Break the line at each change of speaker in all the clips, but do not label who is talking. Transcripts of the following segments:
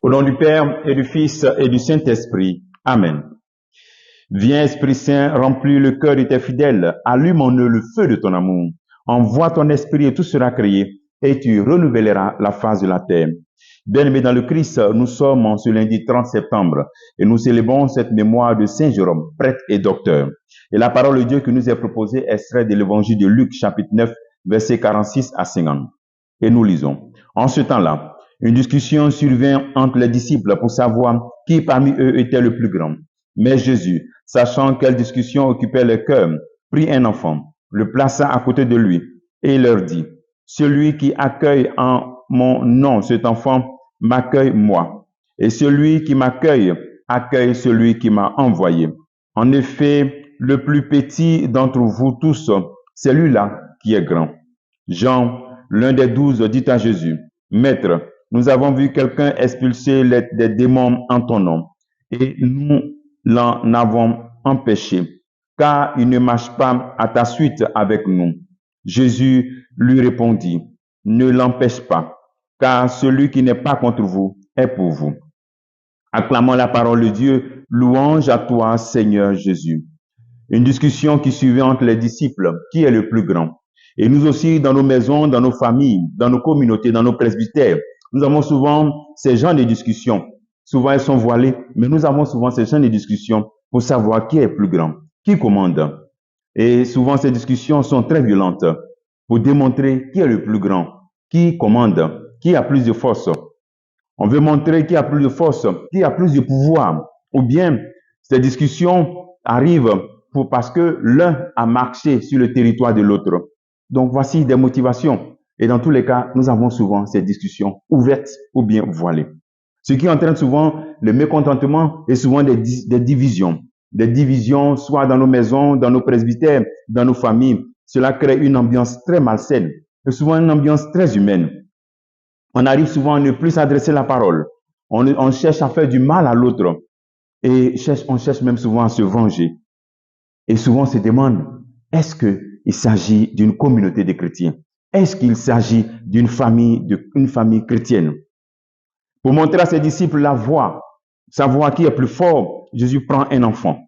Au nom du Père et du Fils et du Saint-Esprit. Amen. Viens, Esprit Saint, remplis le cœur de tes fidèles, allume en eux le feu de ton amour. Envoie ton esprit et tout sera créé, et tu renouvelleras la face de la terre. Bien-aimés dans le Christ, nous sommes en ce lundi 30 septembre et nous célébrons cette mémoire de Saint Jérôme, prêtre et docteur. Et la parole de Dieu qui nous est proposée est extraite de l'évangile de Luc, chapitre 9, versets 46 à 50. Et nous lisons. En ce temps-là, une discussion survint entre les disciples pour savoir qui parmi eux était le plus grand. Mais Jésus, sachant quelle discussion occupait le cœur, prit un enfant, le plaça à côté de lui et leur dit, « Celui qui accueille en mon nom cet enfant m'accueille moi, et celui qui m'accueille accueille celui qui m'a envoyé. En effet, le plus petit d'entre vous tous, c'est lui-là qui est grand. » Jean, l'un des 12, dit à Jésus, « Maître, nous avons vu quelqu'un expulser des démons en ton nom, et nous l'en avons empêché, car il ne marche pas à ta suite avec nous. » Jésus lui répondit, « Ne l'empêche pas, car celui qui n'est pas contre vous est pour vous. » Acclamons la parole de Dieu, louange à toi, Seigneur Jésus. Une discussion qui suivait entre les disciples, qui est le plus grand? Et nous aussi, dans nos maisons, dans nos familles, dans nos communautés, dans nos presbytères, nous avons souvent ces genres de discussions. Souvent, elles sont voilées, mais nous avons souvent ces genres de discussions pour savoir qui est le plus grand, qui commande. Et souvent, ces discussions sont très violentes pour démontrer qui est le plus grand, qui commande, qui a plus de force. On veut montrer qui a plus de force, qui a plus de pouvoir. Ou bien, ces discussions arrivent parce que l'un a marché sur le territoire de l'autre. Donc, voici des motivations. Et dans tous les cas, nous avons souvent ces discussions ouvertes ou bien voilées. Ce qui entraîne souvent le mécontentement et souvent des divisions. Des divisions, soit dans nos maisons, dans nos presbytères, dans nos familles. Cela crée une ambiance très malsaine et souvent une ambiance très humaine. On arrive souvent à ne plus s'adresser la parole. On cherche à faire du mal à l'autre et on cherche même souvent à se venger. Et souvent on se demande, est-ce qu'il s'agit d'une communauté de chrétiens? Est-ce qu'il s'agit d'une famille chrétienne? Pour montrer à ses disciples la voie, savoir qui est plus fort, Jésus prend un enfant.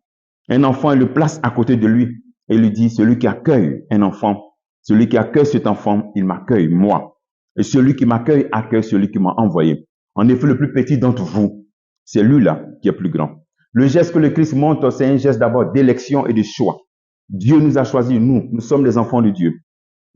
Un enfant, il le place à côté de lui et lui dit, celui qui accueille un enfant, celui qui accueille cet enfant, il m'accueille moi. Et celui qui m'accueille accueille celui qui m'a envoyé. En effet, le plus petit d'entre vous, c'est lui-là qui est plus grand. Le geste que le Christ montre, c'est un geste d'abord d'élection et de choix. Dieu nous a choisis, nous sommes les enfants de Dieu.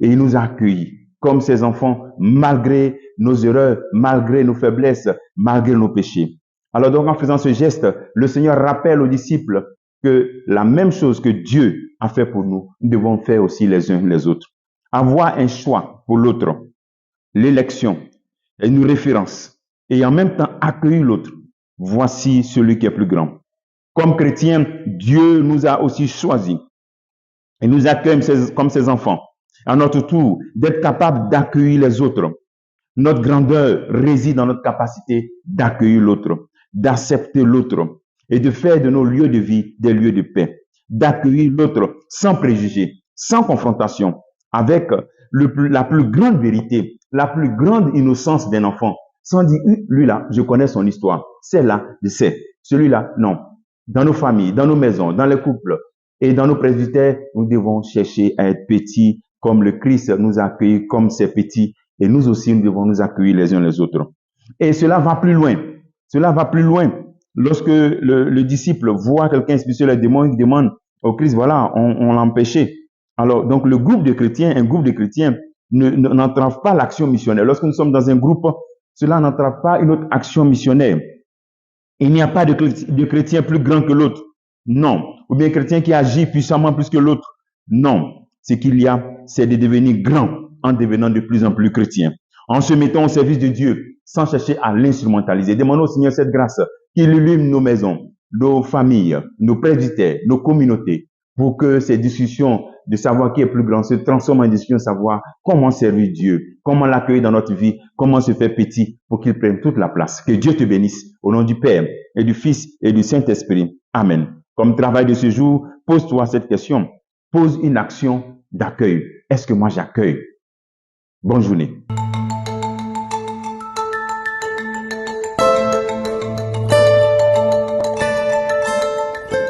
Et il nous a accueillis comme ses enfants, malgré nos erreurs, malgré nos faiblesses, malgré nos péchés. Alors donc, en faisant ce geste, le Seigneur rappelle aux disciples que la même chose que Dieu a fait pour nous, nous devons faire aussi les uns les autres. Avoir un choix pour l'autre, l'élection, une référence, et en même temps accueillir l'autre. Voici celui qui est plus grand. Comme chrétiens, Dieu nous a aussi choisis et nous accueille comme ses enfants. À notre tour, d'être capable d'accueillir les autres. Notre grandeur réside dans notre capacité d'accueillir l'autre, d'accepter l'autre et de faire de nos lieux de vie des lieux de paix. D'accueillir l'autre sans préjugés, sans confrontation, avec la plus grande vérité, la plus grande innocence d'un enfant. Sans dire, lui-là, je connais son histoire. Celle-là, je sais. Celui-là, non. Dans nos familles, dans nos maisons, dans les couples et dans nos presbytères, nous devons chercher à être petits comme le Christ nous a accueillis comme ses petits. Et nous aussi, nous devons nous accueillir les uns les autres. Et cela va plus loin. Cela va plus loin. Lorsque le disciple voit quelqu'un expulser les démons, il demande au Christ, voilà, on l'a empêché. Alors, donc, un groupe de chrétiens n'entrave pas l'action missionnaire. Lorsque nous sommes dans un groupe, cela n'entrave pas une autre action missionnaire. Il n'y a pas de chrétien plus grand que l'autre. Non. Ou bien chrétien qui agit puissamment plus que l'autre. Non. Ce qu'il y a, c'est de devenir grand en devenant de plus en plus chrétien. En se mettant au service de Dieu, sans chercher à l'instrumentaliser. Demandons au Seigneur cette grâce, qu'il illumine nos maisons, nos familles, nos presbytères, nos communautés, pour que ces discussions de savoir qui est plus grand se transforment en discussions de savoir comment servir Dieu, comment l'accueillir dans notre vie, comment se faire petit pour qu'il prenne toute la place. Que Dieu te bénisse au nom du Père et du Fils et du Saint-Esprit. Amen. Comme travail de ce jour, pose-toi cette question. Pose une action d'accueil. Est-ce que moi j'accueille? Bonne journée.